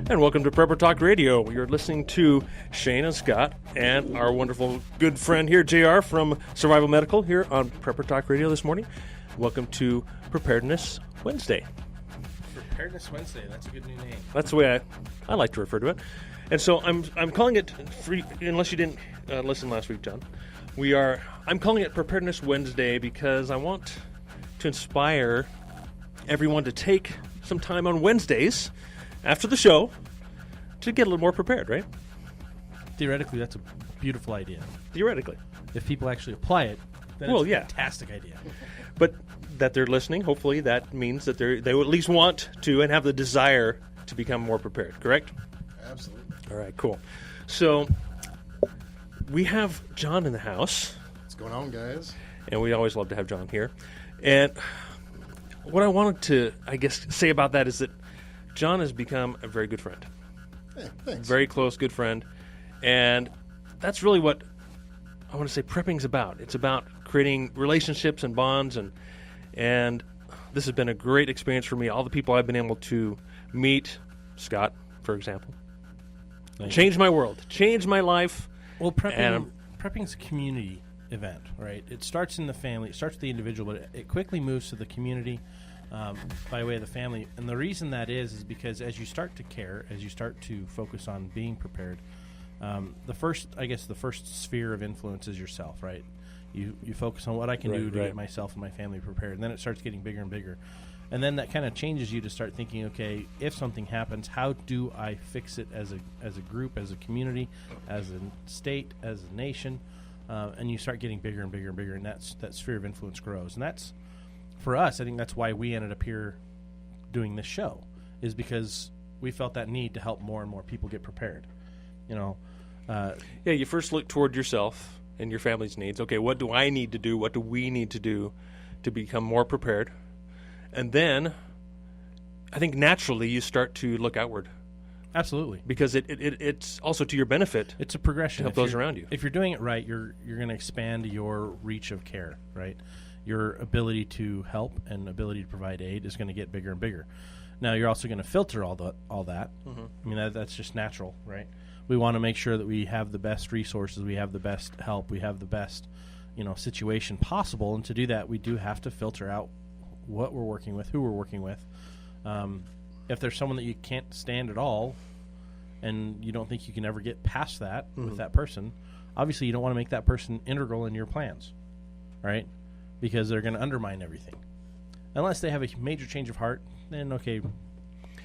And welcome to Prepper Talk Radio. You're listening to Shane and Scott and our wonderful good friend here, JR from Survival Medical, here on Prepper Talk Radio this morning. Welcome to Preparedness Wednesday. Preparedness Wednesday, that's a good new name. That's the way I like to refer to it. And so I'm calling it, unless you didn't listen last week, John, I'm calling it Preparedness Wednesday because I want to inspire everyone to take some time on Wednesdays after the show to get a little more prepared, right? Theoretically, that's a beautiful idea. Theoretically. If people actually apply it, then it's a fantastic idea. But that they're listening, hopefully that means that they will at least want to and have the desire to become more prepared, correct? Absolutely. All right, cool. So we have John in the house. What's going on, guys? And we always love to have John here. And what I wanted to, I guess, say about that is that John has become a very good friend. Hey, thanks. Very close, good friend. And that's really what I want to say prepping's about. It's about creating relationships and bonds, and this has been a great experience for me. All the people I've been able to meet, Scott, for example, changed my world, changed my life. Well, prepping's a community event, right? It starts in the family, it starts with the individual, but it quickly moves to the community by way of the family. And the reason that is because as you start to care, as you start to focus on being prepared, the first sphere of influence is yourself, right? You focus on what I can do to get myself and my family prepared, and then it starts getting bigger and bigger. And then that kind of changes you to start thinking, okay, if something happens, how do I fix it as a group, as a community, as a state, as a nation? And you start getting bigger and bigger and bigger, and that sphere of influence grows. And that's, for us, I think that's why we ended up here doing this show, is because we felt that need to help more and more people get prepared. You first look toward yourself and your family's needs. Okay, what do I need to do? What do we need to do to become more prepared? And then I think naturally you start to look outward. Absolutely. Because it's also to your benefit. It's a progression. To help those around you. If you're doing it right, you're going to expand your reach of care, right? Your ability to help and ability to provide aid is going to get bigger and bigger. Now, you're also going to filter all that. Mm-hmm. I mean, that's just natural, right? We want to make sure that we have the best resources, we have the best help, we have the best, situation possible. And to do that, we do have to filter out what we're working with, who we're working with. If there's someone that you can't stand at all and you don't think you can ever get past that with that person, obviously you don't want to make that person integral in your plans, right? Because they're going to undermine everything. Unless they have a major change of heart, then okay,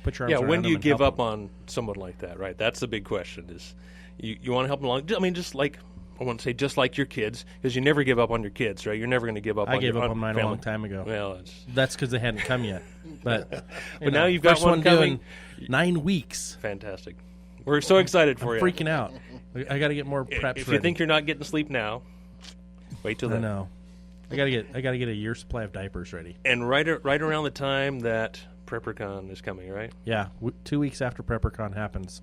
put your arms around them. Yeah, when do you and give up them. on someone like that, right? That's the big question is you want to help them along. I mean, just like, I want to say just like your kids, because you never give up on your kids, right? You're never going to give up on your family. I gave up on mine a long time ago. Well, that's because they hadn't come yet. But now you've got one coming. Doing 9 weeks. Fantastic. We're so excited for you. Freaking out. I got to get more preps If ready. you think you're not getting sleep now, wait till then. I know. I got to get a year's supply of diapers ready. And right around the time that PrepperCon is coming, right? Yeah, 2 weeks after PrepperCon happens.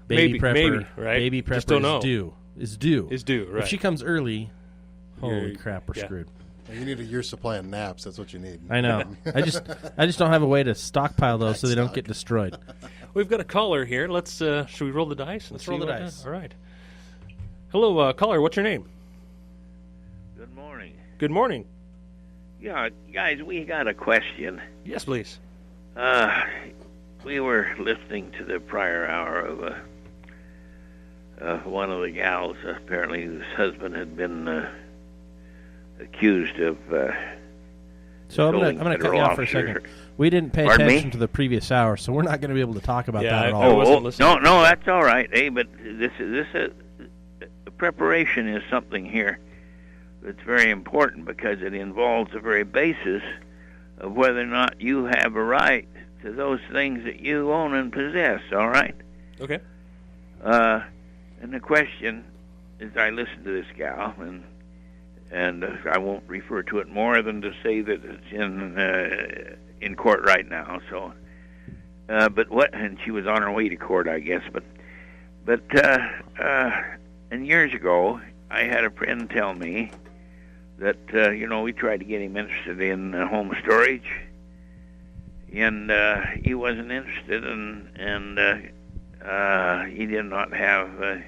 Maybe, right? Baby Prepper Just don't know. Is due. Right. If she comes early, holy crap, we're screwed. You need a year's supply of naps. That's what you need. I know. I just don't have a way to stockpile those so they don't get destroyed. We've got a caller here. Let's should we roll the dice? Let's roll the dice. All right. Hello, caller. What's your name? Good morning. Good morning. Yeah, guys, we got a question. Yes, please. We were listening to the prior hour of one of the gals, apparently whose husband had been accused of. So I'm going to cut you off for a second. We didn't pay attention to the previous hour, so we're not going to be able to talk about that at all. No, that's all right. Hey, but this preparation is something here that's very important because it involves the very basis of whether or not you have a right to those things that you own and possess. All right. Okay. And the question is, I listened to this gal, and I won't refer to it more than to say that it's in court right now. So, but what? And she was on her way to court, I guess. But and years ago, I had a friend tell me that we tried to get him interested in home storage, and he wasn't interested, and he did not have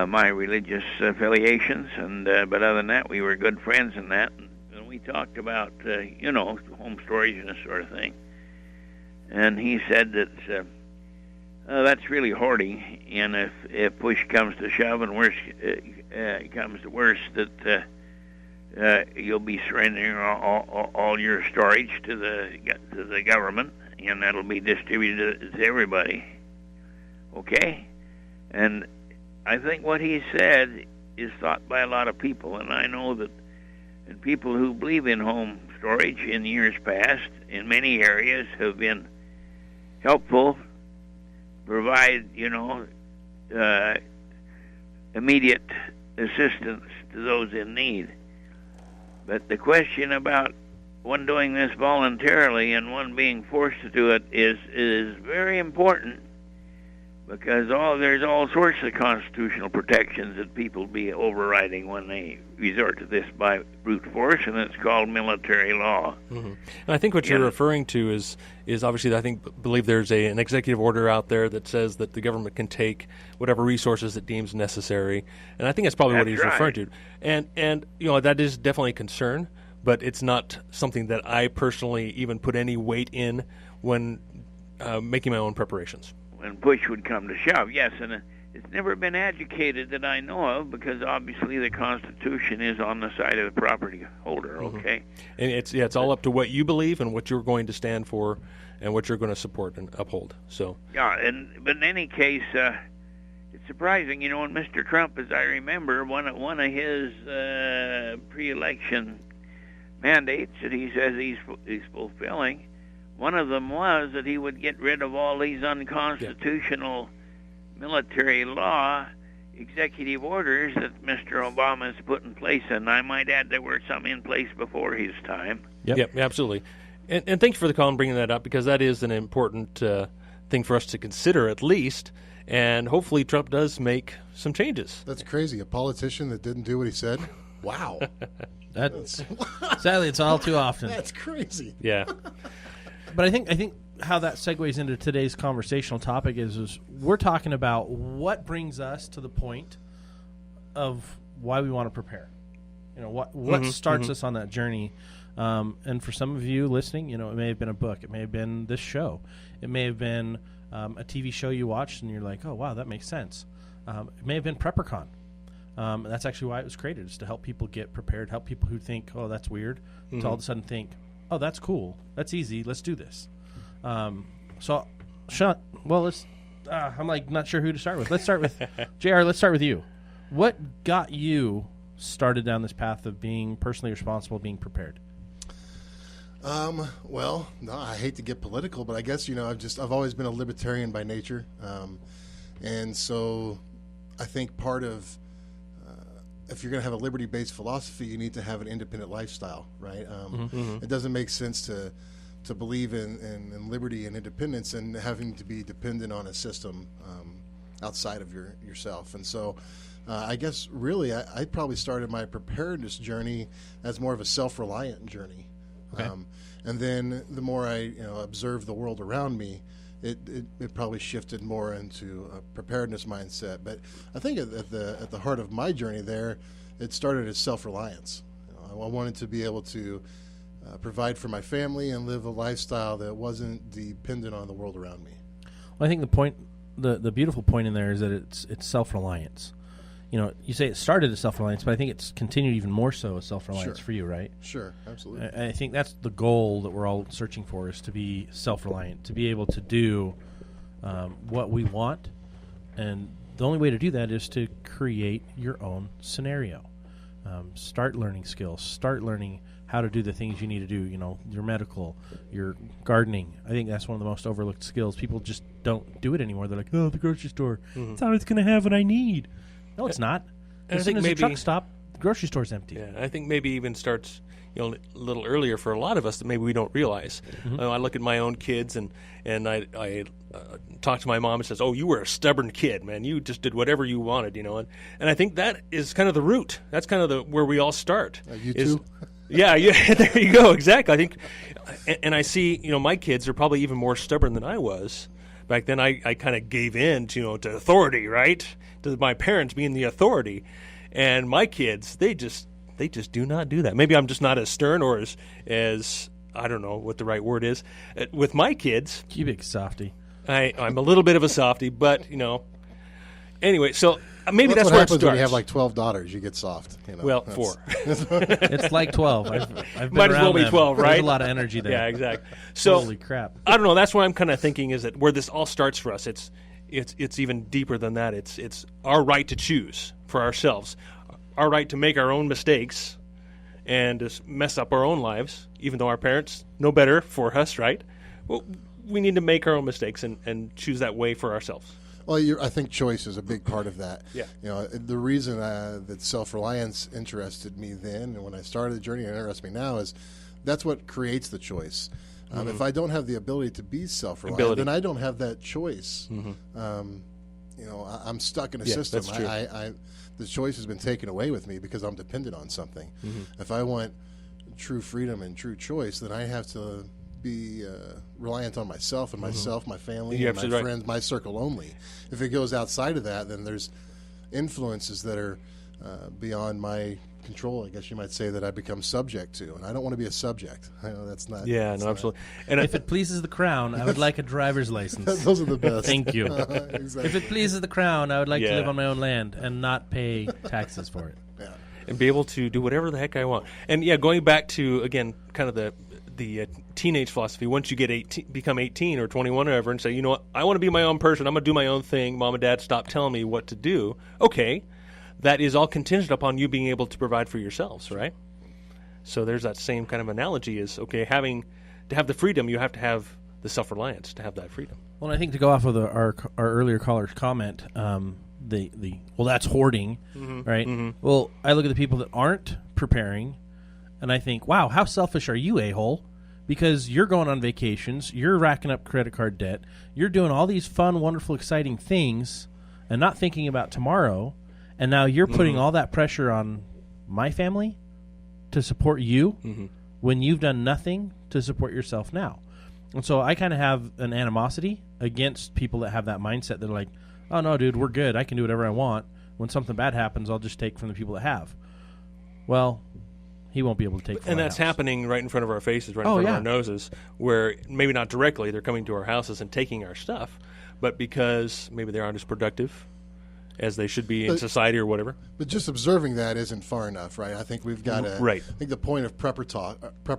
my religious affiliations, and but other than that, we were good friends in that, and we talked about home stories and this sort of thing. And he said that that's really hoarding, and if push comes to shove and worse comes to worse, that you'll be surrendering all your storage to the government, and that'll be distributed to everybody. Okay, and I think what he said is thought by a lot of people, and I know that people who believe in home storage in years past, in many areas, have been helpful, provide immediate assistance to those in need. But the question about one doing this voluntarily and one being forced to do it is very important, because there's all sorts of constitutional protections that people be overriding when they resort to this by brute force, and it's called military law. Mm-hmm. And I think what you're referring to is obviously, I believe there's an executive order out there that says that the government can take whatever resources it deems necessary, and I think that's probably what he's referring to. And that is definitely a concern, but it's not something that I personally even put any weight in when making my own preparations. When push would come to shove, yes, and it's never been adjudicated that I know of, because obviously the Constitution is on the side of the property holder. Okay, and it's all up to what you believe and what you're going to stand for and what you're going to support and uphold. So yeah, but in any case, it's surprising, when Mr. Trump, as I remember, one of his pre-election mandates that he says he's fulfilling. One of them was that he would get rid of all these unconstitutional military law executive orders that Mr. Obama has put in place, and I might add there were some in place before his time. Yep, absolutely. And thank you for the call and bringing that up, because that is an important thing for us to consider at least, and hopefully Trump does make some changes. That's crazy. A politician that didn't do what he said? Wow. Sadly, it's all too often. That's crazy. Yeah. But I think how that segues into today's conversational topic is we're talking about what brings us to the point of why we want to prepare. What starts us on that journey. And for some of you listening, it may have been a book. It may have been this show. It may have been a TV show you watched and you're like, oh, wow, that makes sense. It may have been PrepperCon. That's actually why it was created, is to help people get prepared, help people who think, oh, that's weird, to all of a sudden think, oh, that's cool. That's easy. Let's do this. So, Sean, let's. I'm not sure who to start with. Let's start with JR. Let's start with you. What got you started down this path of being personally responsible, being prepared? Well, no, I hate to get political, but I guess I've always been a libertarian by nature, and so I think part of if you're going to have a liberty-based philosophy, you need to have an independent lifestyle, right? It doesn't make sense to believe in liberty and independence and having to be dependent on a system outside of yourself. And so I guess really I probably started my preparedness journey as more of a self-reliant journey. Okay. And then the more I observed the world around me, it probably shifted more into a preparedness mindset. But I think at the heart of my journey there, it started as self-reliance. I wanted to be able to provide for my family and live a lifestyle that wasn't dependent on the world around me. Well, I think the beautiful point in there is that it's self-reliance. You say it started as self-reliance, but I think it's continued even more so as self-reliance for you, right? Sure, absolutely. I think that's the goal that we're all searching for, is to be self-reliant, to be able to do what we want. And the only way to do that is to create your own scenario. Start learning skills. Start learning how to do the things you need to do, your medical, your gardening. I think that's one of the most overlooked skills. People just don't do it anymore. They're like, oh, the grocery store. It's always going to have what I need. No, it's not. As soon as the truck stop, the grocery store's empty. Yeah, I think maybe even starts a little earlier for a lot of us that maybe we don't realize. I look at my own kids and I talk to my mom and says, oh, you were a stubborn kid, man. You just did whatever you wanted, and I think that is kind of the root. That's kind of where we all start. You too? Yeah, there you go. Exactly. I think, and I see, my kids are probably even more stubborn than I was. Back then, I kind of gave in to authority, right? To my parents being the authority. And my kids, they just do not do that. Maybe I'm just not as stern or as I don't know what the right word is. With my kids, you big softy. I'm a little bit of a softy, but anyway. So maybe that's what where it happens starts. when you have like 12 daughters. You get soft. Well, 4. It's like 12. I've been Might as well around be them. 12, right? There's a lot of energy there. Yeah, exactly. So holy crap. I don't know. That's what I'm kind of thinking is that where this all starts for us. It's even deeper than that. It's our right to choose for ourselves, our right to make our own mistakes and to mess up our own lives, even though our parents know better for us, right? Well, we need to make our own mistakes and choose that way for ourselves. Well, I think choice is a big part of that. Yeah. The reason that self-reliance interested me then, and when I started the journey, and it interests me now, is that's what creates the choice. If I don't have the ability to be self-reliant, then I don't have that choice. I'm stuck in a system. That's true. The choice has been taken away with me because I'm dependent on something. If I want true freedom and true choice, then I have to be reliant on myself and myself, my family, and my friends, my circle only. If it goes outside of that, then there's influences that are beyond my control, I guess you might say, that I become subject to, and I don't want to be a subject. I know that's not. Yeah, no, absolutely. And if it pleases the crown, I would like a driver's license. Those are the best. Thank you. Exactly. If it pleases the crown, I would like to live on my own land and not pay taxes for it. Yeah. And be able to do whatever the heck I want. And going back to again, kind of the teenage philosophy. Once you get become 18 or 21 or whatever, and say, you know what, I want to be my own person. I'm going to do my own thing. Mom and Dad, stop telling me what to do. Okay, that is all contingent upon you being able to provide for yourselves, right? So there's that same kind of analogy. Is okay, to have the freedom, you have to have the self-reliance to have that freedom. Well, I think to go off of our earlier caller's comment, that's hoarding, right? Well, I look at the people that aren't preparing, and I think, wow, how selfish are you, a-hole? Because you're going on vacations, you're racking up credit card debt, you're doing all these fun, wonderful, exciting things, and not thinking about tomorrow, and now you're putting all that pressure on my family to support you when you've done nothing to support yourself now. And so I kind of have an animosity against people that have that mindset. They're like, oh, no, dude, we're good. I can do whatever I want. When something bad happens, I'll just take from the people that have. Well, he won't be able to take from And my that's house. happening right in front of our faces, right in front of our noses, where maybe not directly they're coming to our houses and taking our stuff, but because maybe they aren't as productive as they should be in society or whatever. But just observing that isn't far enough, right? I think we've got to. Right. I think the point of Prepper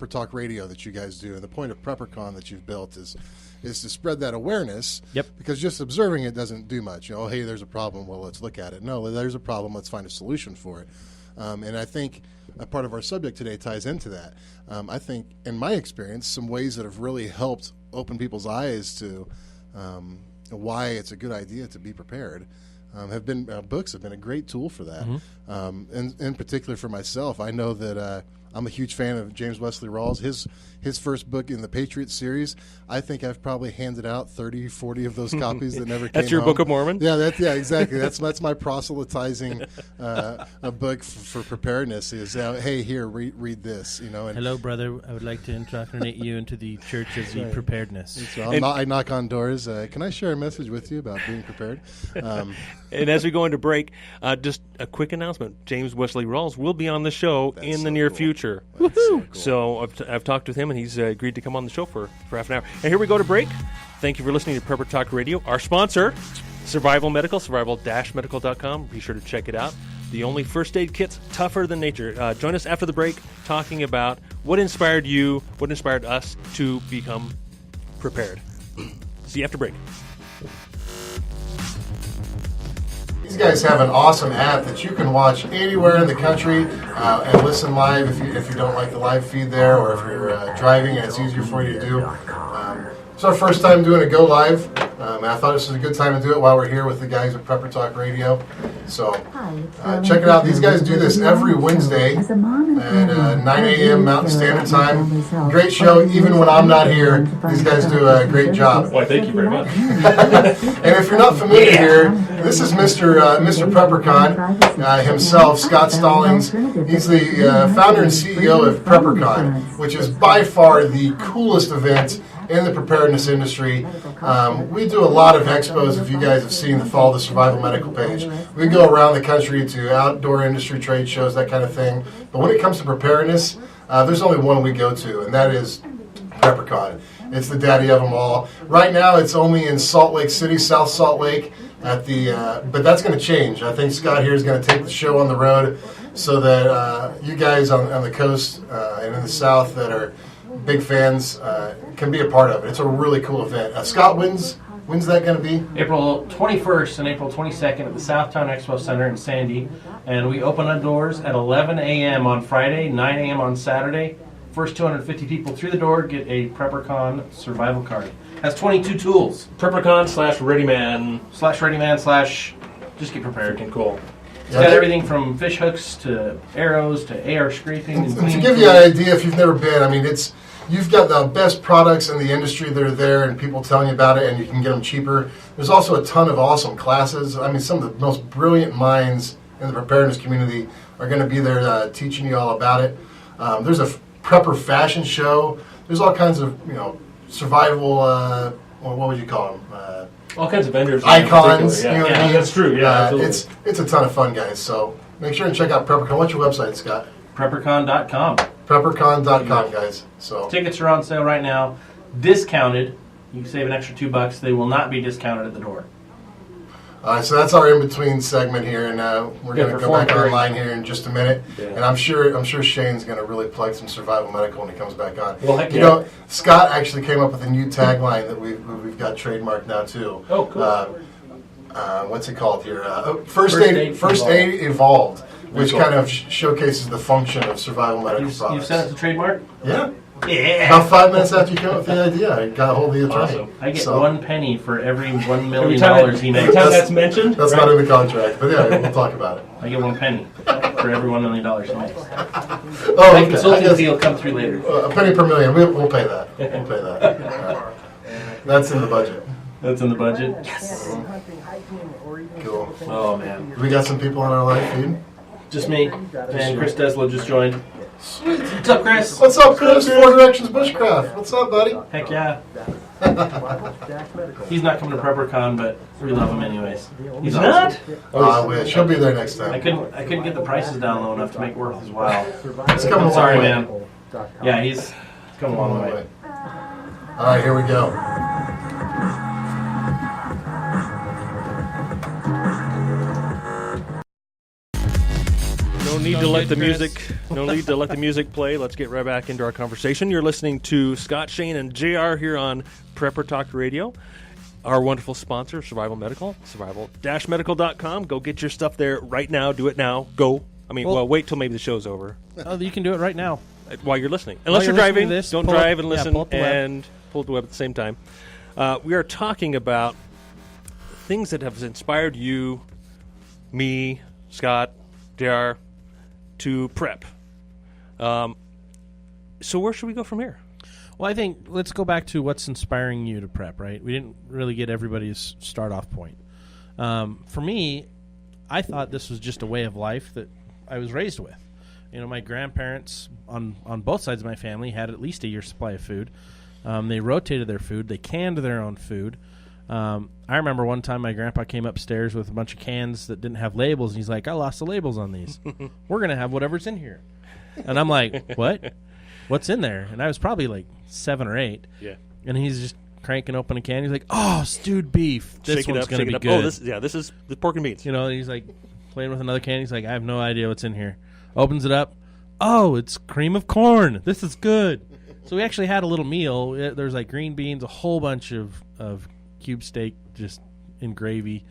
Talk Radio that you guys do, and the point of PrepperCon that you've built is to spread that awareness. Yep. Because just observing it doesn't do much. Hey, there's a problem. Well, let's look at it. No, there's a problem. Let's find a solution for it. And I think a part of our subject today ties into that. I think, in my experience, some ways that have really helped open people's eyes to why it's a good idea to be prepared have been books have been a great tool for that. And in particular for myself, I know that I'm a huge fan of James Wesley Rawls. His first book in the Patriot series, I think I've probably handed out 30, 40 of those copies that never came That's your home. Book of Mormon? Yeah, exactly. That's my proselytizing a book for preparedness is, hey, here, read this. And Hello, brother. I would like to indoctrinate you into the Church of the Preparedness. So I knock on doors. Can I share a message with you about being prepared? And as we go into break, just a quick announcement. James Wesley Rawls will be on the show in the near future. So I've talked with him, and he's agreed to come on the show for half an hour. And here we go to break. Thank you for listening to Prepper Talk Radio. Our sponsor, Survival Medical, survival-medical.com. Be sure to check it out. The only first aid kits tougher than nature. Join us after the break talking about what inspired you, what inspired us to become prepared. See you after break. These guys have an awesome app that you can watch anywhere in the country and listen live if you don't like the live feed there, or if you're driving and it's easier for you to do. It's our first time doing a go live And I thought this was a good time to do it while we're here with the guys at Prepper Talk Radio. So check it out. These guys do this every Wednesday at 9 a.m. Mountain Standard Time. Great show. Even when I'm not here, these guys do a great job. Why, thank you very much. And if you're not familiar here, this is Mr. PrepperCon himself, Scott Stallings. He's the founder and CEO of PrepperCon, which is by far the coolest event in the preparedness industry. We do a lot of expos. If you guys have seen the Follow the Survival Medical page, we go around the country to outdoor industry trade shows, that kind of thing. But when it comes to preparedness, there's only one we go to, and that is PrepperCon. It's the daddy of them all. Right now, it's only in Salt Lake City, South Salt Lake, at the. But that's going to change. I think Scott here is going to take the show on the road, so that you guys on the coast and in the South that are big fans can be a part of it. It's a really cool event. Scott, when's that going to be? April 21st and April 22nd at the Southtown Expo Center in Sandy. And we open our doors at 11 a.m. on Friday, 9 a.m. on Saturday. First 250 people through the door get a PrepperCon survival card. Has 22 tools. PrepperCon/ReadyMan. /ReadyMan/ just get prepared. Freaking cool. It's got everything from fish hooks to arrows to AR scraping. And to give you an idea, if you've never been, I mean, you've got the best products in the industry that are there and people telling you about it, and you can get them cheaper. There's also a ton of awesome classes. I mean, some of the most brilliant minds in the preparedness community are going to be there teaching you all about it. There's a prepper fashion show. There's all kinds of, survival, what would you call them? All kinds of vendors. Icons. Yeah, you know what I mean? That's true. Yeah, it's a ton of fun, guys. So make sure and check out PrepperCon. What's your website, Scott? PrepperCon.com. PrepperCon.com, guys. So tickets are on sale right now. Discounted. You can save an extra $2. They will not be discounted at the door. All right, so that's our in-between segment here, and we're going to go back online here in just a minute. Yeah. And I'm sure Shane's going to really plug some survival medical when he comes back on. Well, heck yeah. Scott actually came up with a new tagline that we've got trademarked now too. Oh, cool. What's it called here? First Aid Evolved, which kind of showcases the function of survival medical products. You've sent it to trademark? Yeah. Yeah. About 5 minutes after you came up with the idea, I got a hold of the attorney. Awesome. I get 1 penny for every $1 million he makes. Every time that's mentioned? That's not in the contract, but yeah, we'll talk about it. I get 1 penny for every $1 million he makes. My consulting fee will come through later. A penny per million. We'll pay that. We'll pay that. Right. That's in the budget. That's in the budget? Yes. Cool. Oh, man. We got some people on our live feed? Just me. And Chris Deslow just joined. Sweet. What's up, Chris? What's up, Chris? Four Directions Bushcraft. What's up, buddy? Heck yeah. He's not coming to PrepperCon, but we love him anyways. He's not? I wish. He'll be there next time. I couldn't get the prices down low enough to make it worth his while. It's coming a long Sorry, way. man. Yeah, he's coming a long way. All right, here we go. No need to let the music play. Let's get right back into our conversation. You're listening to Scott, Shane, and JR here on Prepper Talk Radio. Our wonderful sponsor, Survival Medical, survival-medical.com. Go get your stuff there right now. Do it now. Go. Well, wait till maybe the show's over. Oh, you can do it right now. While you're listening. Unless you're driving, don't drive and listen pull up the web at the same time. We are talking about things that have inspired you, me, Scott, JR, to prep. So where should we go from here? Well, I think let's go back to what's inspiring you to prep, right? We didn't really get everybody's start-off point. For me, I thought this was just a way of life that I was raised with. My grandparents on both sides of my family had at least a year's supply of food. They rotated their food. They canned their own food. I remember one time my grandpa came upstairs with a bunch of cans that didn't have labels, and he's like, I lost the labels on these. We're going to have whatever's in here. And I'm like, what? What's in there? And I was probably like 7 or 8. Yeah. And he's just cranking open a can. He's like, oh, stewed beef. This one's going to be good. Oh, this is the pork and beans. And he's like playing with another can. He's like, I have no idea what's in here. Opens it up. Oh, it's cream of corn. This is good. So we actually had a little meal. There's like green beans, a whole bunch of cube steak just in gravy,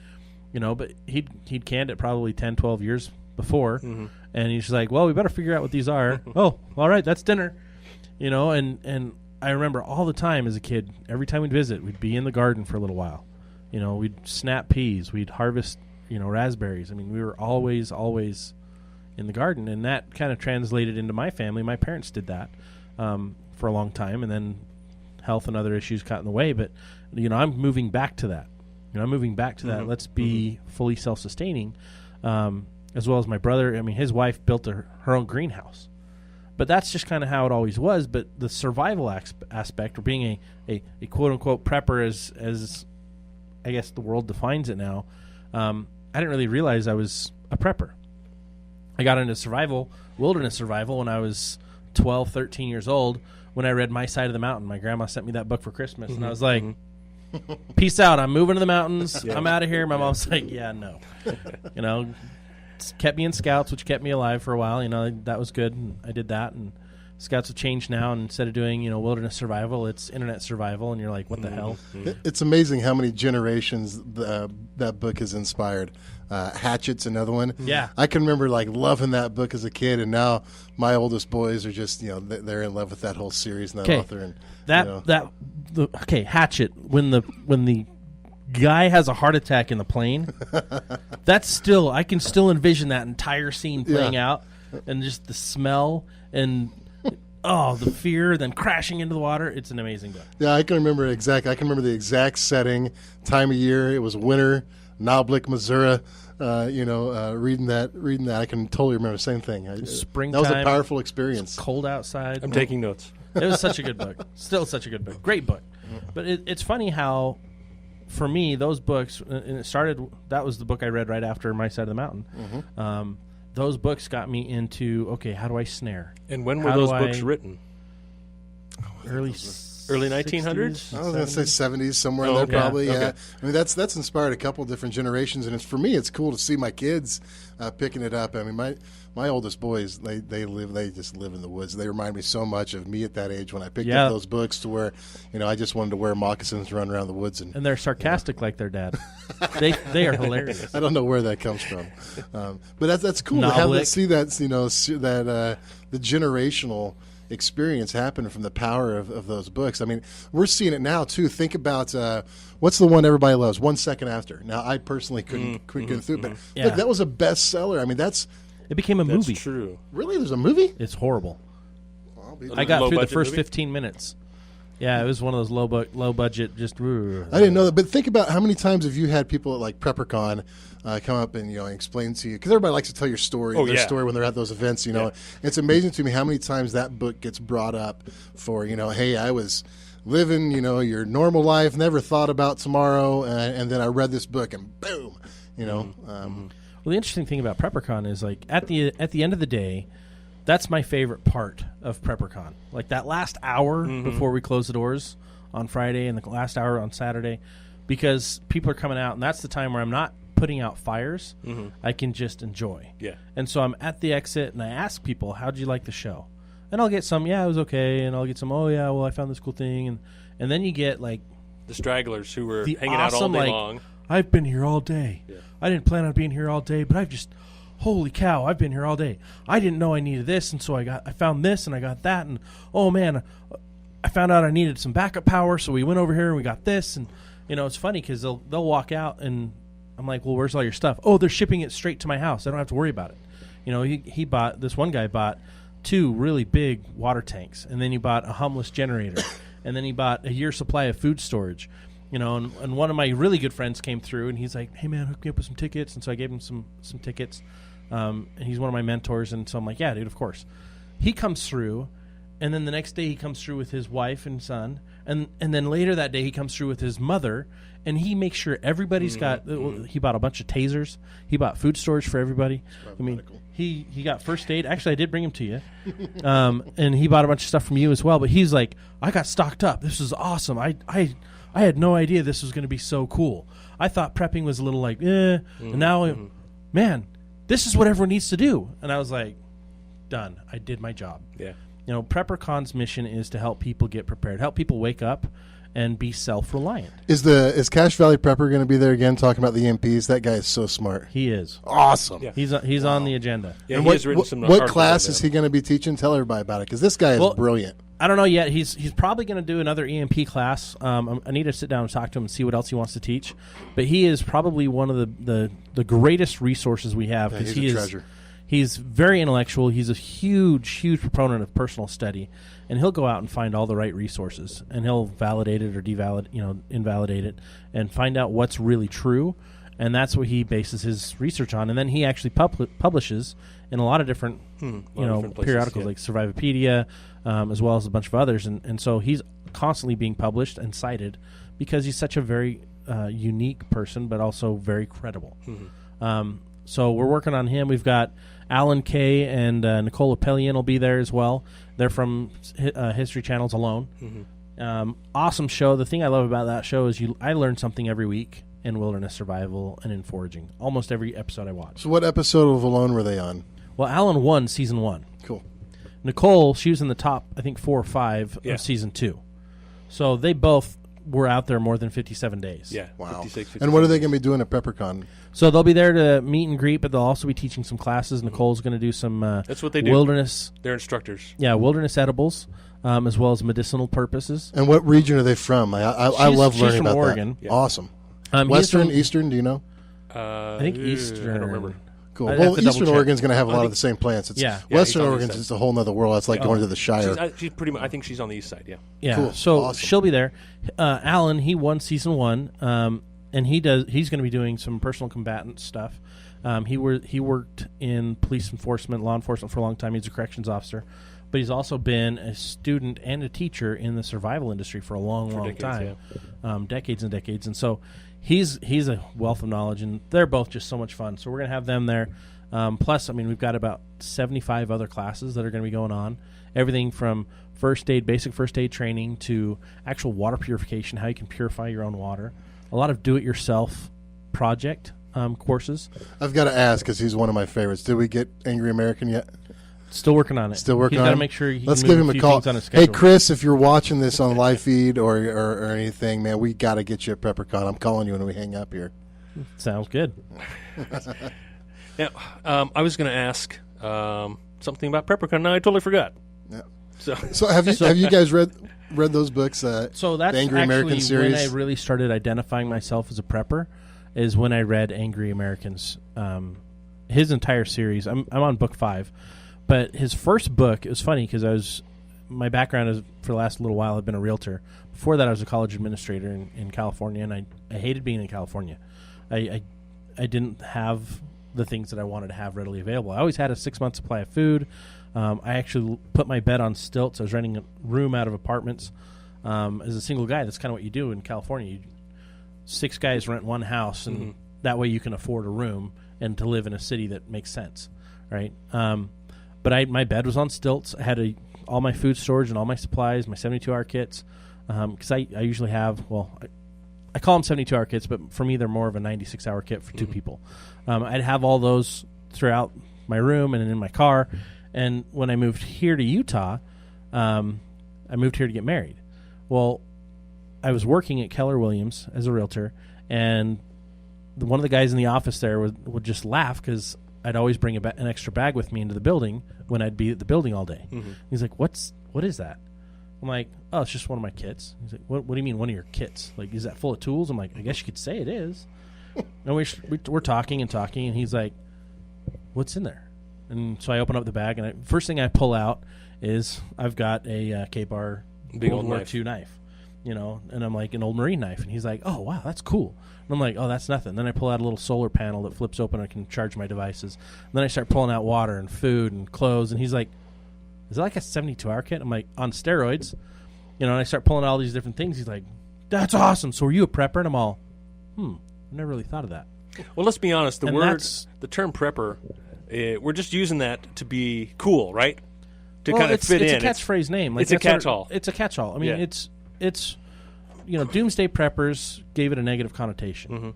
but he'd canned it probably 10, 12 years before. Mm-hmm. And he's like, well, we better figure out what these are. Oh, all right, that's dinner. And I remember all the time as a kid, every time we'd visit, we'd be in the garden for a little while. we'd snap peas, we'd harvest, raspberries. I mean, we were always in the garden, and that kind of translated into my family. My parents did that for a long time, and then health and other issues got in the way. But I'm moving back to that. I'm moving back to that. Let's be fully self-sustaining, as well as my brother. I mean, his wife built her own greenhouse, but that's just kind of how it always was. But the survival aspect, or being a quote unquote prepper, as I guess the world defines it now, I didn't really realize I was a prepper. I got into wilderness survival, when I was 12, 13 years old, when I read My Side of the Mountain. My grandma sent me that book for Christmas, and I was like, peace out, I'm moving to the mountains. I'm out of here. My mom's like, yeah, no. Kept me in Scouts, which kept me alive for a while. That was good, and I did that. And Scouts have changed now, and instead of doing wilderness survival, it's internet survival, and you're like, what the hell? It's amazing how many generations that book has inspired. Hatchet's another one. Yeah, I can remember loving that book as a kid, and now my oldest boys are just they're in love with that whole series and that author. And Hatchet. When the guy has a heart attack in the plane, I can still envision that entire scene playing out, and just the smell and the fear, then crashing into the water. It's an amazing book. Yeah, I can remember the exact setting, time of year. It was winter, Noblik, Missouri. Reading that, I can totally remember the same thing. Springtime. That was a powerful experience. It's cold outside. I'm taking notes. It was such a good book. Still such a good book. Great book. But it's funny how, for me, those books, and it started, that was the book I read right after My Side of the Mountain. Those books got me into, okay, how do I snare? And when were those books written? Early 1900s? I was going to say 70s, somewhere in there probably. Yeah. Okay. I mean, that's inspired a couple different generations, and for me, it's cool to see my kids picking it up. I mean, my oldest boys, they just live in the woods. They remind me so much of me at that age when I picked up those books, to where I just wanted to wear moccasins and run around the woods. And they're sarcastic like their dad. They are hilarious. I don't know where that comes from, but that's cool to see that the generational experience happen from the power of those books. I mean, we're seeing it now too. Think about what's the one everybody loves, 1 Second After. Now, I personally couldn't get through it, but look, that was a bestseller. I mean, it became a movie. That's true. Really? There's a movie? It's horrible. I got through the first 15 minutes. Yeah, it was one of those low budget. Just I didn't know that, but think about how many times have you had people at PrepperCon come up and explain to you, because everybody likes to tell your story, story when they're at those events. It's amazing to me how many times that book gets brought up for hey, I was living your normal life, never thought about tomorrow, and then I read this book and boom, Well, the interesting thing about PrepperCon is at the end of the day, that's my favorite part of PrepperCon. That last hour before we close the doors on Friday and the last hour on Saturday, because people are coming out, and that's the time where I'm not putting out fires. I can just enjoy. Yeah. And so I'm at the exit, and I ask people, how'd you like the show? And I'll get some, it was okay, and I'll get some, I found this cool thing, and then you get the stragglers who were hanging out all day long. I've been here all day. Yeah. I didn't plan on being here all day, but holy cow, I've been here all day. I didn't know I needed this, and so I found this, and I got that, and oh man, I found out I needed some backup power, so we went over here and we got this, and it's funny because they'll walk out, and I'm like, well, where's all your stuff? Oh, they're shipping it straight to my house. I don't have to worry about it. This one guy bought 2 really big water tanks, and then he bought a hummus generator, and then he bought a year's supply of food storage. And one of my really good friends came through, and he's like, hey man, hook me up with some tickets, and so I gave him some tickets. And he's one of my mentors, and so I'm like, yeah, dude, of course. He comes through, and then the next day he comes through with his wife and son, and then later that day he comes through with his mother, and he makes sure everybody's got. He bought a bunch of tasers. He bought food storage for everybody. I mean, he got first aid. Actually, I did bring him to you, and he bought a bunch of stuff from you as well. But he's like, I got stocked up. This is awesome. I had no idea this was going to be so cool. I thought prepping was a little and now, man, this is what everyone needs to do. And I was like, done. I did my job. Yeah. PrepperCon's mission is to help people get prepared, help people wake up and be self-reliant. Is Cache Valley Prepper going to be there again talking about the EMPs? That guy is so smart. He is. Awesome. Yeah. He's on the agenda. Yeah, and what class is he going to be teaching? Tell everybody about it, because this guy is brilliant. I don't know yet. He's probably going to do another EMP class. I need to sit down and talk to him and see what else he wants to teach. But he is probably one of the greatest resources we have because he's a treasure. He's very intellectual. He's a huge proponent of personal study, and he'll go out and find all the right resources, and he'll validate it or invalidate it, and find out what's really true, and that's what he bases his research on. And then he actually publishes in a lot of different, different places, periodicals yeah. like Survivopedia, as well as a bunch of others, and so he's constantly being published and cited because he's such a very unique person, but also very credible. So we're working on him. We've got Alan Kay and Nicola Pellion will be there as well. They're from History Channel's Alone. Awesome show. The thing I love about that show is I learn something every week in wilderness survival and in foraging. Almost every episode I watch. So what episode of Alone were they on? Well, Alan won season 1. Cool. Nicole, she was in the top, I think, 4 or 5 of season 2. So they both were out there more than 57 days. Yeah. Wow. 56, And what are they going to be doing at PepperCon? So they'll be there to meet and greet, but they'll also be teaching some classes. Nicole's going to do some That's what they do. wilderness. They're instructors. Yeah, wilderness edibles, as well as medicinal purposes. And what region are they from? I love she's learning from about Oregon. that. Yeah. Awesome. He's Western, from- Eastern, do you know? I think Eastern. I don't remember. Cool. I'd have Well, to double Eastern check. Oregon's going to have a lot of the same plants. It's, Yeah. Yeah, Western he's on the Oregon's east just a whole other world. It's like going to the Shire. She's pretty much. I think she's on the east side. Yeah. Yeah, Cool. so Awesome. she'll be there. Alan, he won season 1, and he's going to be doing some personal combatant stuff. He worked in police enforcement, law enforcement for a long time. He's a corrections officer, but he's also been a student and a teacher in the survival industry for a long decades, time, decades and decades. And so he's a wealth of knowledge, and they're both just so much fun. So we're going to have them there. Plus, I mean, we've got about 75 other classes that are going to be going on. Everything from basic first aid training to actual water purification, how you can purify your own water. A lot of do-it-yourself project courses. I've got to ask because he's one of my favorites. Did we get Angry American yet? Still working on it. Still working He's on got it? to make sure he Let's can give move him a few call. things on his Hey, schedule. Chris, if you're watching this on live feed or anything, man, we got to get you at PepperCon. I'm calling you when we hang up here. Sounds good. Now, I was going to ask something about PepperCon. Now I totally forgot. Yeah. So have you guys read those books? So that's the Angry actually American series. when I really started identifying myself as a prepper, is when I read Angry Americans. His entire series. I'm on book 5, but his first book. It was funny because my background is for the last little while I've been a realtor. Before that, I was a college administrator in California, and I hated being in California. I didn't have the things that I wanted to have readily available. I always had a 6-month supply of food. I actually put my bed on stilts. I was renting a room out of apartments. As a single guy, that's kind of what you do in California. 6 guys rent one house, and that way you can afford a room and to live in a city that makes sense, right? But my bed was on stilts. I had all my food storage and all my supplies, my 72-hour kits, because I usually have, I call them 72-hour kits, but for me they're more of a 96-hour kit for 2 people. I'd have all those throughout my room and in my car. And when I moved here to Utah, I moved here to get married. Well, I was working at Keller Williams as a realtor, and one of the guys in the office there would just laugh because I'd always bring an extra bag with me into the building when I'd be at the building all day. He's like, "What is that?" I'm like, "Oh, it's just one of my kits." He's like, "What do you mean one of your kits? Like, is that full of tools?" I'm like, "I guess you could say it is." And we're talking, and he's like, "What's in there?" And so I open up the bag, and first thing I pull out is I've got a K-Bar Big World old War knife. II knife, and I'm like, an old Marine knife. And he's like, "Oh, wow, that's cool." And I'm like, "Oh, that's nothing." Then I pull out a little solar panel that flips open. I can charge my devices. And then I start pulling out water and food and clothes, and he's like, "Is that like a 72-hour kit?" I'm like, "On steroids." And I start pulling out all these different things. He's like, "That's awesome. So are you a prepper?" And I'm all, I never really thought of that. Well, let's be honest. And The term prepper, we're just using that to be cool, right? To kind of it's, fit it's in. a catchphrase name. it's a that's what catch-all. It's a catch-all. I mean, Yeah. it's doomsday preppers gave it a negative connotation,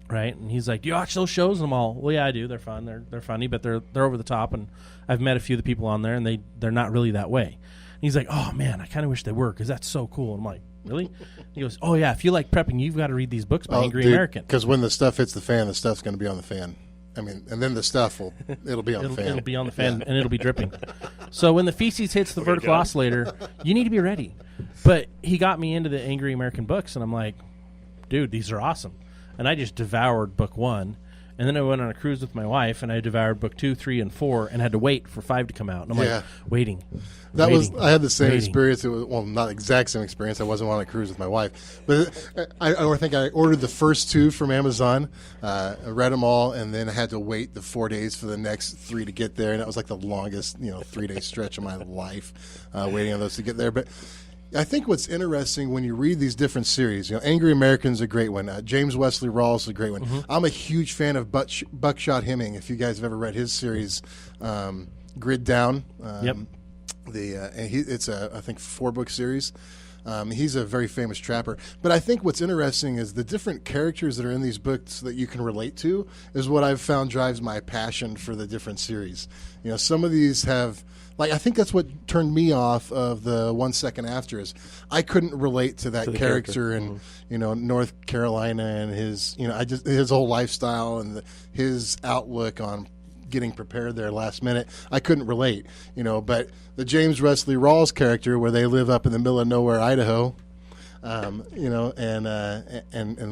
right? And he's like, "Do you watch those shows?" And I'm all, "Well, yeah, I do. They're fun. They're funny, but they're over the top." And I've met a few of the people on there, and they're not really that way. And he's like, "Oh man, I kind of wish they were because that's so cool." And I'm like, "Really?" He goes, "Oh yeah, if you like prepping, you've got to read these books by Angry American." Because when the stuff hits the fan, the stuff's going to be on the fan. and then the stuff it'll be on the fan. It'll be on the fan, and it'll be dripping. So when the feces hits the vertical John. oscillator, you need to be ready. But he got me into the Angry American books, and I'm like, dude, these are awesome. And I just devoured book 1. And then I went on a cruise with my wife, and I devoured book 2, 3, and 4, and had to wait for 5 to come out. And I'm like, waiting. I had the same experience. It was, well, not the exact same experience. I wasn't on a cruise with my wife, but I think I ordered the first 2 from Amazon. I read them all, and then I had to wait the 4 days for the next 3 to get there, and that was like the longest 3-day stretch of my life waiting on those to get there. But I think what's interesting when you read these different series, Angry American's a great one. James Wesley Rawls is a great one. Mm-hmm. I'm a huge fan of Buckshot Hemming. If you guys have ever read his series, Grid Down. Yep. It's I think 4-book series. He's a very famous trapper. But I think what's interesting is the different characters that are in these books that you can relate to is what I've found drives my passion for the different series. Some of these have. I think that's what turned me off of the 1 Second After is I couldn't relate to that character in North Carolina and his his whole lifestyle and his outlook on getting prepared there last minute. I couldn't relate, but the James Wesley Rawls character where they live up in the middle of nowhere, Idaho, and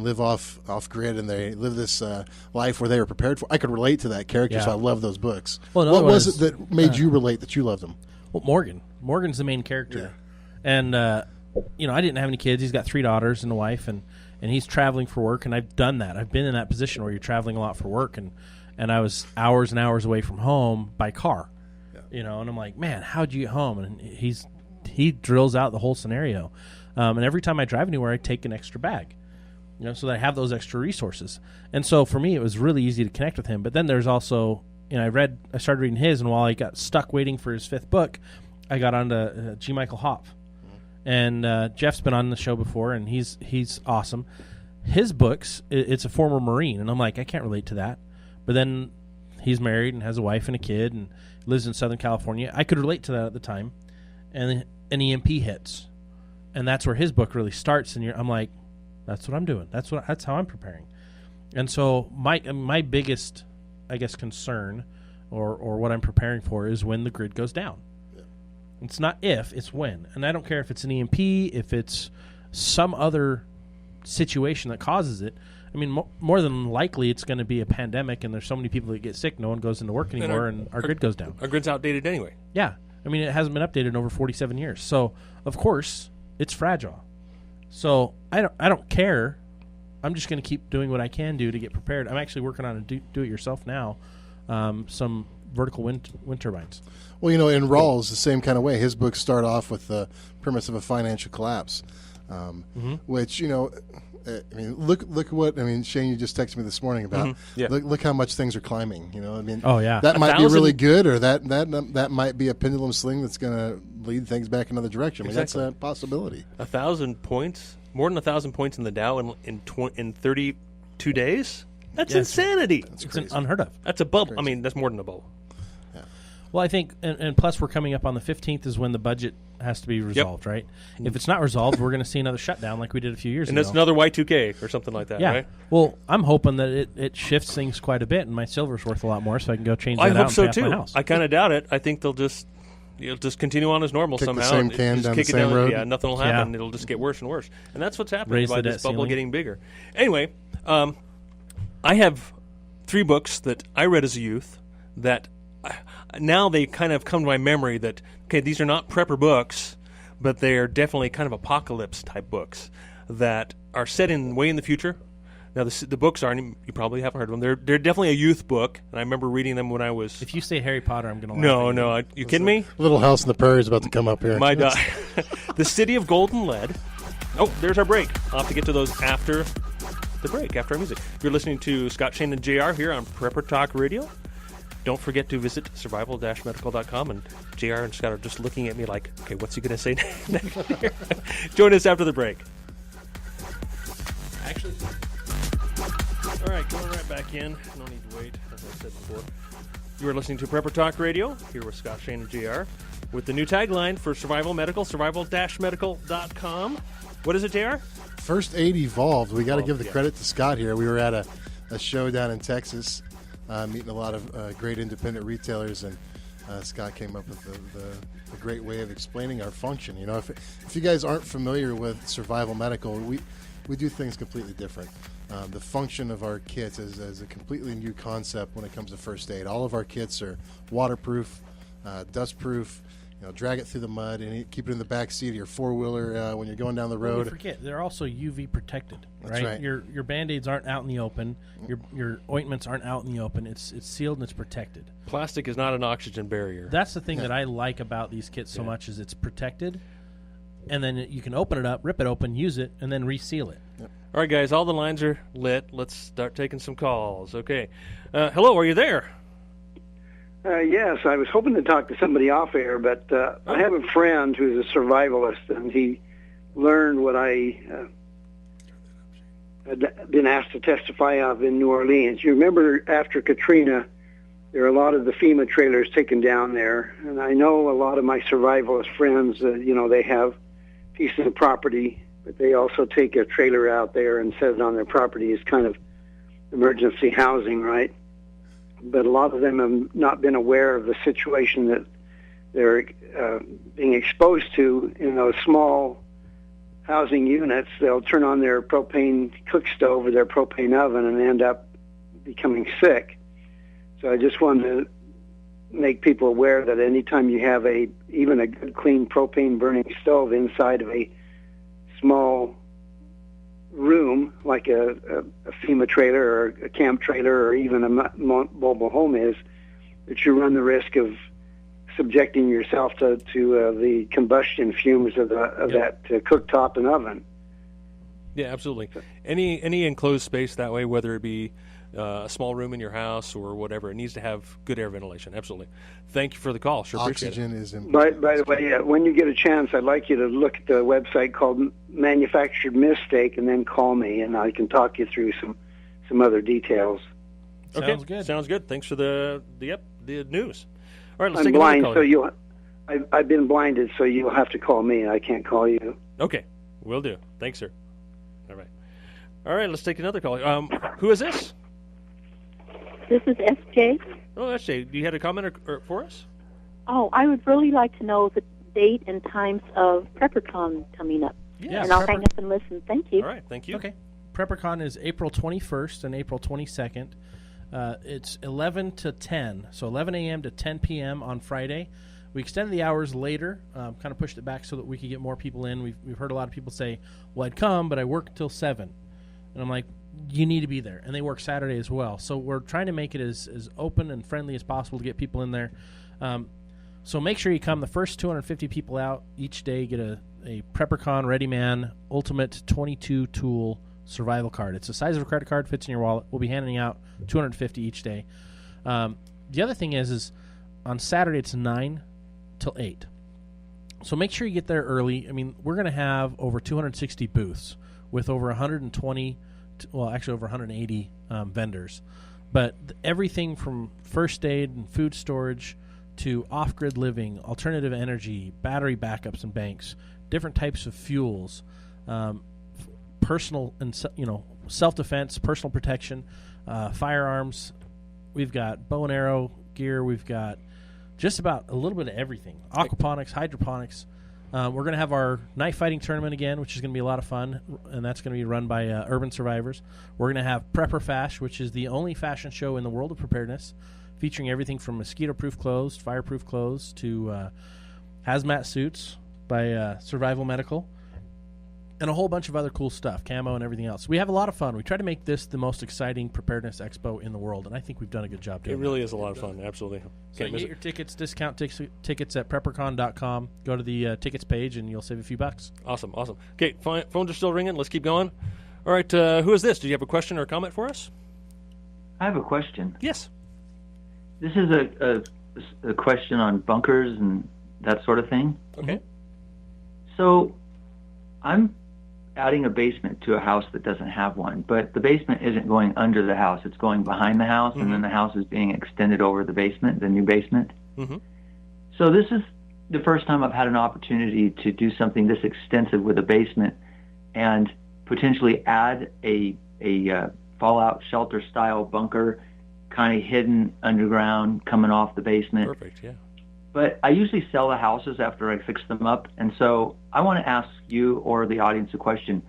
live off grid, and they live this life where they were prepared for. I could relate to that character, so I love those books. Well, what was it that made you relate that you loved them? Well, Morgan's the main character, and I didn't have any kids. He's got 3 daughters and a wife, and he's traveling for work, and I've done that. I've been in that position where you're traveling a lot for work, and I was hours and hours away from home by car, and I'm like, man, how'd you get home? And he drills out the whole scenario. And every time I drive anywhere, I take an extra bag, so that I have those extra resources. And so for me, it was really easy to connect with him. But then there's also, I started reading his, and while I got stuck waiting for his 5th book, I got onto G. Michael Hopf. And Jeff's been on the show before, and he's awesome. His books, it's a former Marine, and I'm like, I can't relate to that. But then he's married and has a wife and a kid and lives in Southern California. I could relate to that at the time. And then an EMP hits. And that's where his book really starts, and I'm like, that's what I'm doing. That's how I'm preparing. And so my biggest, I guess, concern or what I'm preparing for is when the grid goes down. Yeah. It's not if, it's when. And I don't care if it's an EMP, if it's some other situation that causes it. I mean, more than likely, it's going to be a pandemic, and there's so many people that get sick, no one goes into work anymore, and our grid goes down. Our grid's outdated anyway. Yeah. I mean, it hasn't been updated in over 47 years. So, of course, it's fragile. So I don't care. I'm just going to keep doing what I can do to get prepared. I'm actually working on a do-it-yourself now, some vertical wind turbines. Well, in Rawls, the same kind of way. His books start off with the premise of a financial collapse, which, look what, Shane, you just texted me this morning about, look how much things are climbing, that might be really good, or that might be a pendulum swing that's going to lead things back another direction. Exactly. That's a possibility. 1,000 points, more than 1,000 points in the Dow in 32 days? That's insanity. It's unheard of. That's a bubble. That's more than a bubble. Yeah. Well, I think, and plus we're coming up on the 15th is when the budget has to be resolved, right? If it's not resolved, we're going to see another shutdown like we did a few years ago. And that's another Y2K or something like that, right? Well, I'm hoping that it shifts things quite a bit, and my silver's worth a lot more, so I can go change that out and hope so pay off too. my house. I kind of doubt it. I think they'll just continue on as normal somehow. The same can down the same road. Yeah, nothing will happen. It'll just get worse and worse. And that's what's happening by this bubble ceiling. getting bigger. Anyway, I have 3 books that I read as a youth that now they kind of come to my memory that, okay, these are not prepper books, but they are definitely kind of apocalypse type books that are set in way in the future. Now the books aren't. You probably haven't heard of them. They're definitely a youth book, and I remember reading them when I was. If you say Harry Potter, I'm going to laugh. No, you kidding me? Little House in the Prairie is about to come up here. The City of Golden Lead. Oh, there's our break. I'll have to get to those after the break, after our music. You're listening to Scott, Shane, and JR here on Prepper Talk Radio. Don't forget to visit survival-medical.com, and JR and Scott are just looking at me like, okay, what's he going to say next here? Join us after the break. Actually, all right, going right back in. No need to wait, as I said before. You are listening to Prepper Talk Radio, here with Scott, Shane, and JR, with the new tagline for Survival Medical, survival-medical.com. What is it, JR? First Aid Evolved. We got to give the credit to Scott here. We were at a show down in Texas. meeting a lot of great independent retailers, and Scott came up with a great way of explaining our function. You know, if you guys aren't familiar with survival medical, we do things completely different. The function of our kits is a completely new concept when it comes to first aid. All of our kits are waterproof, dustproof. You know, drag it through the mud and keep it in the back seat of your four-wheeler when you're going down the road. Well, forget they're also UV protected. That's right. Your Band-Aids aren't out in the open. Your ointments aren't out in the open. It's sealed and it's protected. Plastic is not an oxygen barrier. That's the thing that I like about these kits so much is it's protected, and then you can open it up, rip it open, use it, and then reseal it. Yep. All right, guys, all the lines are lit. Let's start taking some calls. Okay. Hello, are you there? Yes, I was hoping to talk to somebody off air, but I have a friend who's a survivalist, and he learned what I had been asked to testify of in New Orleans. You remember after Katrina, there were a lot of the FEMA trailers taken down there, and I know a lot of my survivalist friends, they have pieces of property, but they also take a trailer out there and set it on their property as kind of emergency housing, right? But a lot of them have not been aware of the situation that they're being exposed to in those small housing units. They'll turn on their propane cook stove or their propane oven and end up becoming sick. So I just wanted to make people aware that anytime you have even a good clean propane burning stove inside of a small room, like a FEMA trailer or a camp trailer or even a mobile home is, that you run the risk of subjecting yourself to the combustion fumes of that cooktop and oven. Yeah, absolutely. Any enclosed space that way, whether it be a small room in your house or whatever, it needs to have good air ventilation. Absolutely. Thank you for the call. Sure, appreciate Oxygen it. is important. By the way, when you get a chance, I'd like you to look at the website called Manufactured Mistake and then call me, and I can talk you through some other details. Okay, Sounds good. Sounds good. Thanks for the news. All right, let's I'm take blind, another call. so I've been blinded, so you'll have to call me, and I can't call you. Okay, will do. Thanks, sir. All right, let's take another call. Who is this? This is SJ. Oh, SJ, you had a comment for us? Oh, I would really like to know the date and times of PrepperCon coming up. Yeah, and I'll hang up and listen. Thank you. All right, thank you. Okay. PrepperCon is April 21st and April 22nd. It's 11 to 10, so 11 a.m. to 10 p.m. on Friday. We extended the hours later, kind of pushed it back so that we could get more people in. We've heard a lot of people say, well, I'd come, but I work until 7. And I'm like, you need to be there. And they work Saturday as well. So we're trying to make it as open and friendly as possible to get people in there. So make sure you come. The first 250 people out each day get a PrepperCon Ready Man Ultimate 22-tool survival card. It's the size of a credit card, fits in your wallet. We'll be handing out 250 each day. The other thing is on Saturday it's 9 till 8. So make sure you get there early. I mean, we're going to have over 260 booths with over 120, well, actually over 180 vendors. But everything from first aid and food storage to off-grid living, alternative energy, battery backups and banks, different types of fuels, personal and self-defense, personal protection, firearms. We've got bow and arrow gear. We've got just about a little bit of everything. Aquaponics, hydroponics. We're going to have our knife fighting tournament again, which is going to be a lot of fun, and that's going to be run by Urban Survivors. We're going to have Prepper Fash, which is the only fashion show in the world of preparedness, featuring everything from mosquito-proof clothes, fireproof clothes, to hazmat suits by Survival Medical, and a whole bunch of other cool stuff, camo and everything else. We have a lot of fun. We try to make this the most exciting preparedness expo in the world, and I think we've done a good job doing it. It really is a lot of fun, absolutely. So you get your tickets, discount tickets at preppercon.com. Go to the tickets page, and you'll save a few bucks. Awesome. Okay, phones are still ringing. Let's keep going. All right, who is this? Do you have a question or a comment for us? I have a question. Yes. This is a question on bunkers and that sort of thing. Okay. So I'm adding a basement to a house that doesn't have one, but the basement isn't going under the house. It's going behind the house, and then the house is being extended over the basement, the new basement. Mm-hmm. So this is the first time I've had an opportunity to do something this extensive with a basement and potentially add a fallout shelter-style bunker kind of hidden underground coming off the basement. Perfect, yeah. But I usually sell the houses after I fix them up. And so I want to ask you or the audience a question.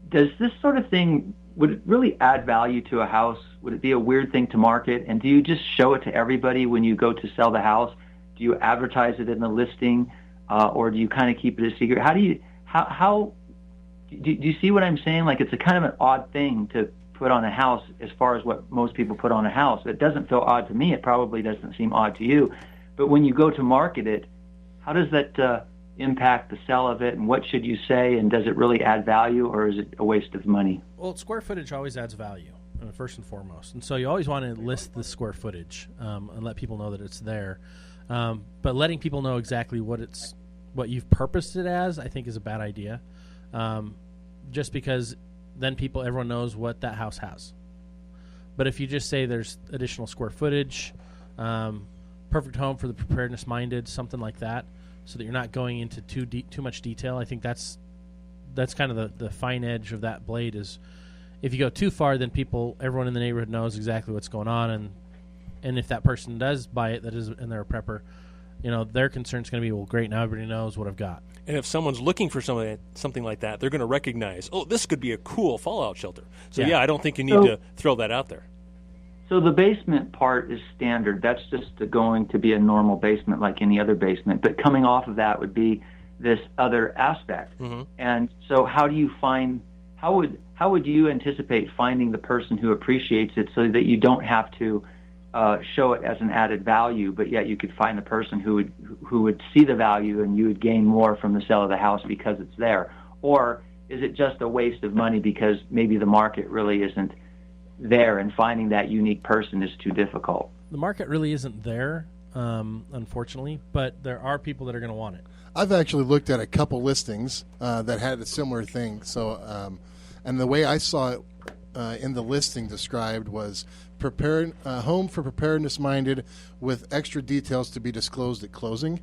Does this sort of thing, would it really add value to a house? Would it be a weird thing to market? And do you just show it to everybody when you go to sell the house? Do you advertise it in the listing? Or do you kind of keep it a secret? Do you see what I'm saying? Like, it's a kind of an odd thing to put on a house as far as what most people put on a house. It doesn't feel odd to me. It probably doesn't seem odd to you. But when you go to market it, how does that impact the sale of it, and what should you say, and does it really add value, or is it a waste of money? Well, square footage always adds value, first and foremost. And so you always want to list the square footage and let people know that it's there. But letting people know exactly what you've purposed it as, I think, is a bad idea. Just because then everyone knows what that house has. But if you just say there's additional square footage, perfect home for the preparedness-minded, something like that, so that you're not going into too much detail, I think that's kind of the fine edge of that blade. Is if you go too far, then everyone in the neighborhood knows exactly what's going on, and if that person does buy it, and they're a prepper, their concern is going to be, well, great, now everybody knows what I've got. And if someone's looking for something like that, they're going to recognize, oh, this could be a cool fallout shelter. So, I don't think you need to throw that out there. So the basement part is standard. That's just going to be a normal basement like any other basement. But coming off of that would be this other aspect. Mm-hmm. And so how would you anticipate finding the person who appreciates it so that you don't have to show it as an added value, but yet you could find the person who would see the value and you would gain more from the sale of the house because it's there? Or is it just a waste of money because maybe the market really isn't there and finding that unique person is too difficult? The market really isn't there, unfortunately, but there are people that are going to want it. I've actually looked at a couple listings that had a similar thing. So, and the way I saw it in the listing described was home for preparedness-minded with extra details to be disclosed at closing.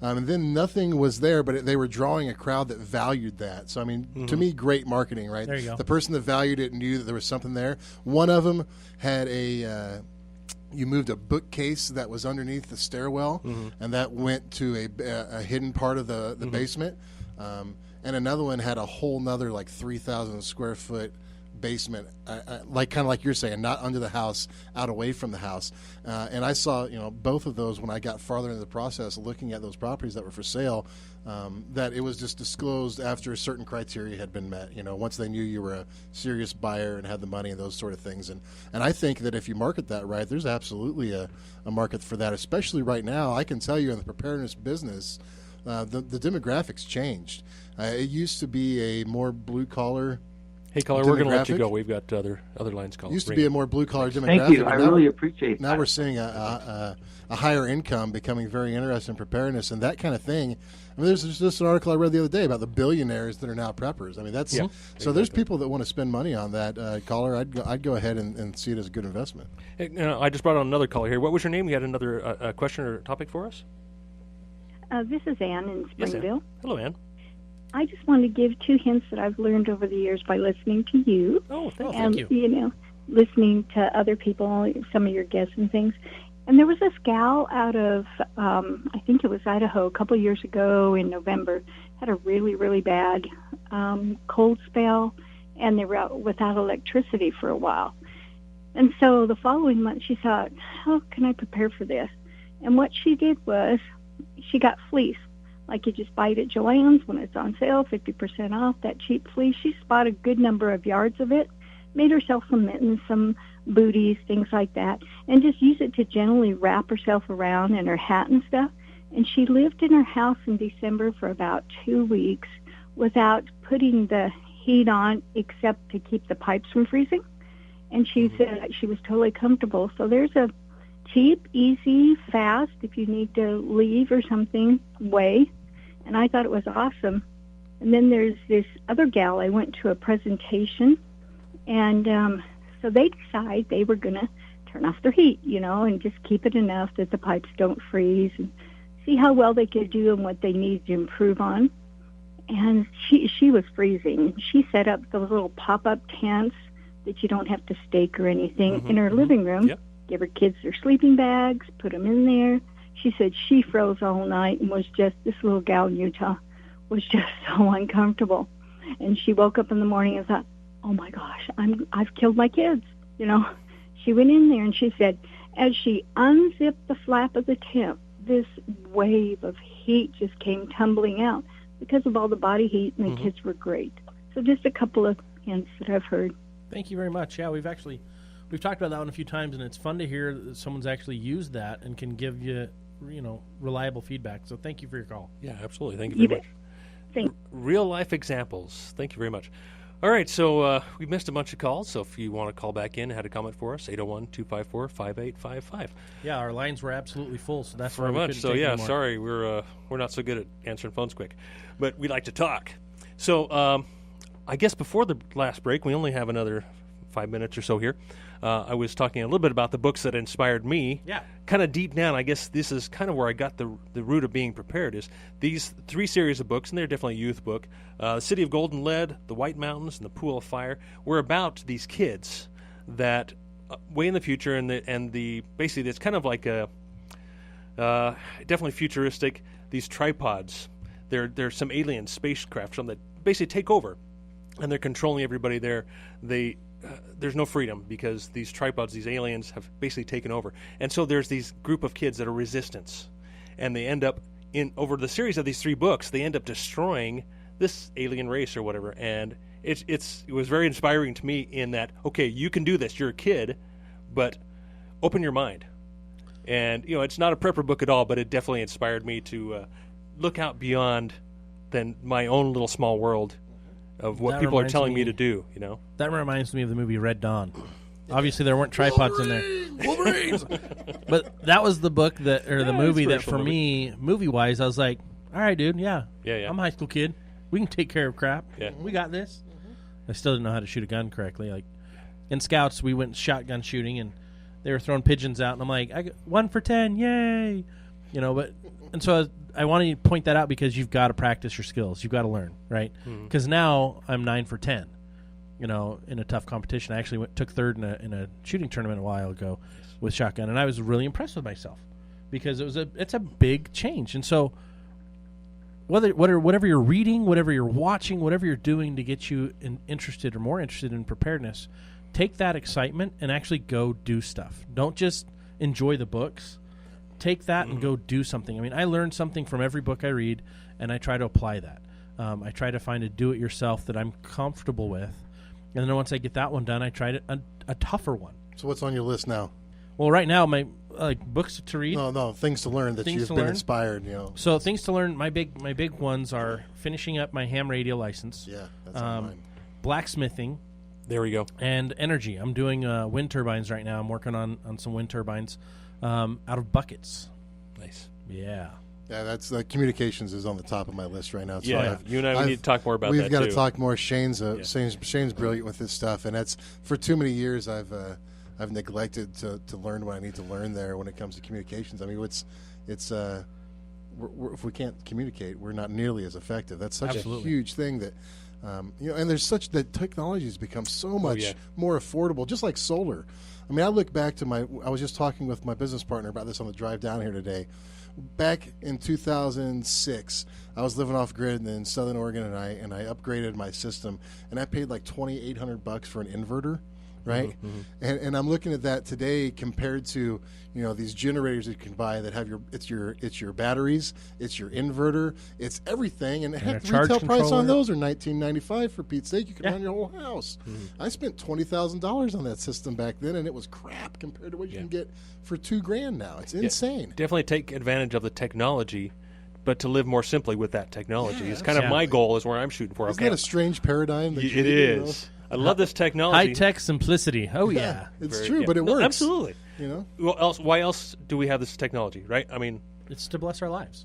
And then nothing was there, but they were drawing a crowd that valued that. So, I mean, to me, great marketing, right? There you go. The person that valued it knew that there was something there. One of them had you moved a bookcase that was underneath the stairwell, and that went to a hidden part of the basement. And another one had a whole nother, 3,000 square foot basement, kind of like you're saying, not under the house, out away from the house. And I saw, both of those when I got farther into the process, looking at those properties that were for sale, that it was just disclosed after a certain criteria had been met. Once they knew you were a serious buyer and had the money and those sort of things. And I think that if you market that right, there's absolutely a market for that, especially right now. I can tell you in the preparedness business, the demographics changed. It used to be a more blue-collar. Hey, caller, we're going to let you go. We've got other lines calling. Used to be a more blue-collar demographic. Thank you. I really appreciate that. Now we're seeing a higher income becoming very interested in preparedness and that kind of thing. I mean, there's just an article I read the other day about the billionaires that are now preppers. I mean, that's so there's people that want to spend money on that. Caller, I'd go ahead and see it as a good investment. Hey, I just brought on another caller here. What was your name? You had another question or topic for us? This is Ann in Springville. Yes, Ann. Hello, Ann. I just wanted to give 2 hints that I've learned over the years by listening to you. Oh, thank you. And, listening to other people, some of your guests and things. And there was this gal out of, I think it was Idaho, a couple of years ago in November, had a really, really bad cold spell, and they were out without electricity for a while. And so the following month she thought, how can I prepare for this? And what she did was she got fleece. Like you just buy it at Joann's when it's on sale, 50% off, that cheap fleece. She bought a good number of yards of it, made herself some mittens, some booties, things like that, and just use it to gently wrap herself around in her hat and stuff. And she lived in her house in December for about 2 weeks without putting the heat on except to keep the pipes from freezing. And she said she was totally comfortable. So there's a cheap, easy, fast, if you need to leave or something, way. And I thought it was awesome. And then there's this other gal. I went to a presentation, and so they decide they were going to turn off their heat, and just keep it enough that the pipes don't freeze and see how well they could do and what they need to improve on. And she was freezing. She set up those little pop-up tents that you don't have to stake or anything in her living room. Yep. give her kids their sleeping bags, put them in there. She said she froze all night and was just, this little gal in Utah was just so uncomfortable. And she woke up in the morning and thought, oh my gosh, I've killed my kids. You know, she went in there and she said, as she unzipped the flap of the tent, this wave of heat just came tumbling out because of all the body heat, and the kids were great. So just a couple of hints that I've heard. Thank you very much. Yeah, we've talked about that one a few times, and it's fun to hear that someone's actually used that and can give you, reliable feedback. So thank you for your call. Yeah, absolutely. Thank you very much. Real life examples. Thank you very much. All right, so we missed a bunch of calls, so if you want to call back in, had a comment for us, 801-254-5855. Yeah, our lines were absolutely full, so that's very why we much. couldn't So take yeah, anymore. sorry, we're not so good at answering phones quick, but we like to talk. So I guess before the last break, we only have another 5 minutes or so here. I was talking a little bit about the books that inspired me. Yeah. Kind of deep down, I guess this is kind of where I got the root of being prepared, is these 3 series of books, and they're definitely a youth book. The City of Golden Lead, The White Mountains, and The Pool of Fire were about these kids that way in the future, and basically it's kind of like a definitely futuristic, these tripods. There's some alien spacecraft, some that basically take over, and they're controlling everybody there. There's no freedom because these tripods, these aliens, have basically taken over. And so there's these group of kids that are resistance, and they end up over the series of these 3 books, they end up destroying this alien race or whatever. And it was very inspiring to me in that, okay, you can do this. You're a kid, but open your mind. And it's not a prepper book at all, but it definitely inspired me to look out beyond than my own little small world of what people are telling me to do, That reminds me of the movie Red Dawn. Obviously, there weren't tripods in there. Wolverines! But that was the book the movie that, for movie. me, movie-wise, I was like, all right, dude, yeah. I'm a high school kid. We can take care of crap. Yeah. We got this. I still didn't know how to shoot a gun correctly. Like, in Scouts, we went shotgun shooting, and they were throwing pigeons out, and I'm like, I got 1 for 10, yay! And so I want to point that out because you've got to practice your skills. You've got to learn, right? Because now I'm 9 for 10, in a tough competition. I actually took third in a shooting tournament a while ago with shotgun, and I was really impressed with myself because it's a big change. And so whatever you're reading, whatever you're watching, whatever you're doing to get you interested or more interested in preparedness, take that excitement and actually go do stuff. Don't just enjoy the books. Take that and go do something. I mean, I learn something from every book I read, and I try to apply that. I try to find a do-it-yourself that I'm comfortable with, and then once I get that one done, I try a tougher one. So what's on your list now? Well, right now, my books to read. No, things to learn that you've been inspired. So things to learn. My big ones are finishing up my ham radio license. Yeah, that's on mine. Blacksmithing. There we go. And energy. I'm doing wind turbines right now. I'm working on some wind turbines. Out of buckets. Nice. Yeah. Yeah, that's communications is on the top of my list right now. So you and I need to talk more about that. We've got to talk more. Shane's brilliant with this stuff, and that's for too many years I've neglected to learn what I need to learn there when it comes to communications. I mean, if we can't communicate, we're not nearly as effective. That's such a huge thing that. And the technology has become so much more affordable, just like solar. I mean, I look back to I was just talking with my business partner about this on the drive down here today. Back in 2006, I was living off grid in Southern Oregon, and I upgraded my system, and I paid like $2,800 for an inverter, right? And I'm looking at that today compared to these generators that you can buy that have it's your batteries, it's your inverter, it's everything, and heck, retail price on those are $19.95 for Pete's sake. You can run your whole house. I spent $20,000 on that system back then, and it was crap compared to what you can get for $2,000 now. It's insane. Definitely take advantage of the technology, but to live more simply with that technology is kind of my goal. Is where I'm shooting for. Isn't that a strange paradigm? It is. I love this technology. High-tech simplicity. Oh, yeah. It's true, but it works. Absolutely. Why else do we have this technology, right? I mean, it's to bless our lives.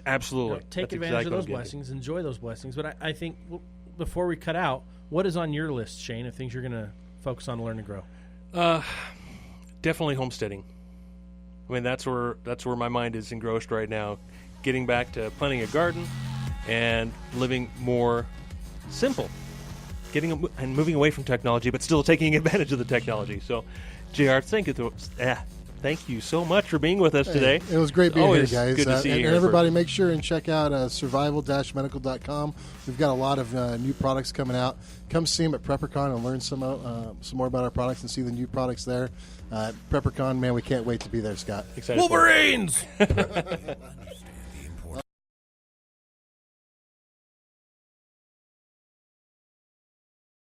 Absolutely. Take advantage of those blessings. Enjoy those blessings. But I think before we cut out, what is on your list, Shane, of things you're going to focus on, learn, and grow? Definitely homesteading. I mean, that's where my mind is engrossed right now. Getting back to planting a garden and living more simple. Moving away from technology, but still taking advantage of the technology. So, JR, thank you so much for being with us today. It was great being here, Always guys. good to see you and here, everybody, make sure and check out survival-medical.com. We've got a lot of new products coming out. Come see them at PrepperCon and learn some more about our products and see the new products there. PrepperCon, man, we can't wait to be there, Scott. Excited Wolverines!